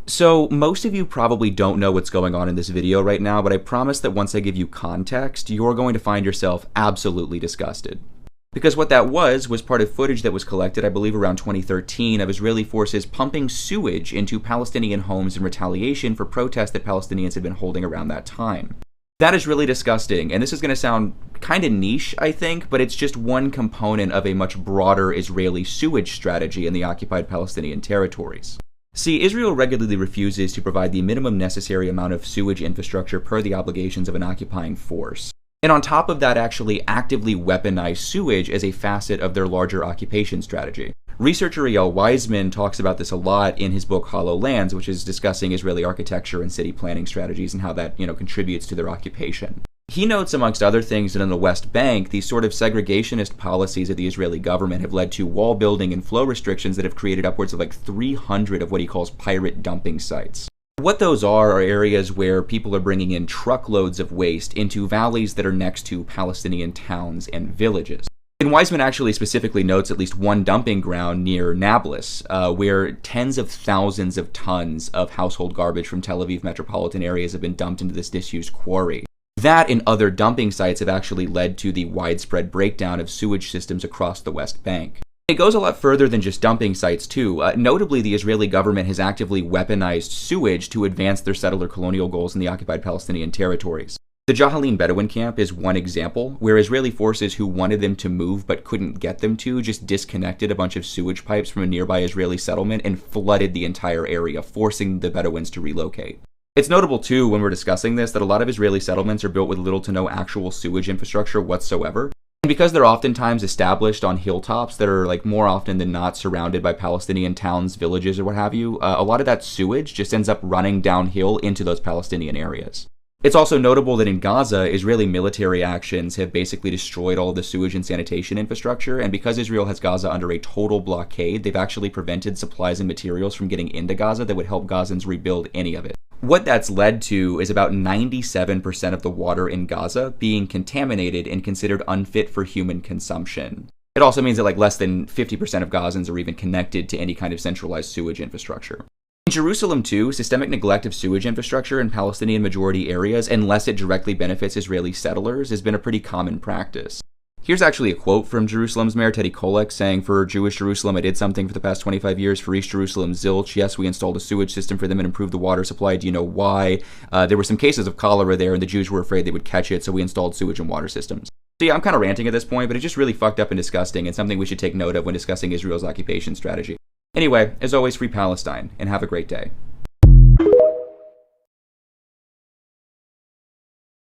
So most of you probably don't know what's going on in this video right now, but I promise that once I give you context, you're going to find yourself absolutely disgusted. Because what that was part of footage that was collected, I believe around 2013, of Israeli forces pumping sewage into Palestinian homes in retaliation for protests that Palestinians had been holding around that time. That is really disgusting, and this is going to sound kind of niche, I think, but it's just one component of a much broader Israeli sewage strategy in the occupied Palestinian territories. See, Israel regularly refuses to provide the minimum necessary amount of sewage infrastructure per the obligations of an occupying force. And on top of that, actually actively weaponize sewage as a facet of their larger occupation strategy. Researcher Eyal Weizman talks about this a lot in his book Hollow Lands, which is discussing Israeli architecture and city planning strategies and how that, contributes to their occupation. He notes, amongst other things, that in the West Bank, these sort of segregationist policies of the Israeli government have led to wall building and flow restrictions that have created upwards of 300 of what he calls pirate dumping sites. What those are areas where people are bringing in truckloads of waste into valleys that are next to Palestinian towns and villages. And Weizman actually specifically notes at least one dumping ground near Nablus, where tens of thousands of tons of household garbage from Tel Aviv metropolitan areas have been dumped into this disused quarry. That and other dumping sites have actually led to the widespread breakdown of sewage systems across the West Bank. It goes a lot further than just dumping sites, too. Notably, the Israeli government has actively weaponized sewage to advance their settler colonial goals in the occupied Palestinian territories. The Jahalin Bedouin camp is one example, where Israeli forces who wanted them to move but couldn't get them to just disconnected a bunch of sewage pipes from a nearby Israeli settlement and flooded the entire area, forcing the Bedouins to relocate. It's notable, too, when we're discussing this, that a lot of Israeli settlements are built with little to no actual sewage infrastructure whatsoever. And because they're oftentimes established on hilltops that are, more often than not, surrounded by Palestinian towns, villages, or what have you, a lot of that sewage just ends up running downhill into those Palestinian areas. It's also notable that in Gaza, Israeli military actions have basically destroyed all of the sewage and sanitation infrastructure, and because Israel has Gaza under a total blockade, they've actually prevented supplies and materials from getting into Gaza that would help Gazans rebuild any of it. What that's led to is about 97% of the water in Gaza being contaminated and considered unfit for human consumption. It also means that less than 50% of Gazans are even connected to any kind of centralized sewage infrastructure. In Jerusalem, too, systemic neglect of sewage infrastructure in Palestinian majority areas, unless it directly benefits Israeli settlers, has been a pretty common practice. Here's actually a quote from Jerusalem's mayor, Teddy Kolek, saying, "For Jewish Jerusalem, I did something for the past 25 years. For East Jerusalem, zilch. Yes, we installed a sewage system for them and improved the water supply. Do you know why? There were some cases of cholera there, and the Jews were afraid they would catch it, so we installed sewage and water systems." So yeah, I'm kind of ranting at this point, but it's just really fucked up and disgusting, and something we should take note of when discussing Israel's occupation strategy. Anyway, as always, free Palestine, and have a great day.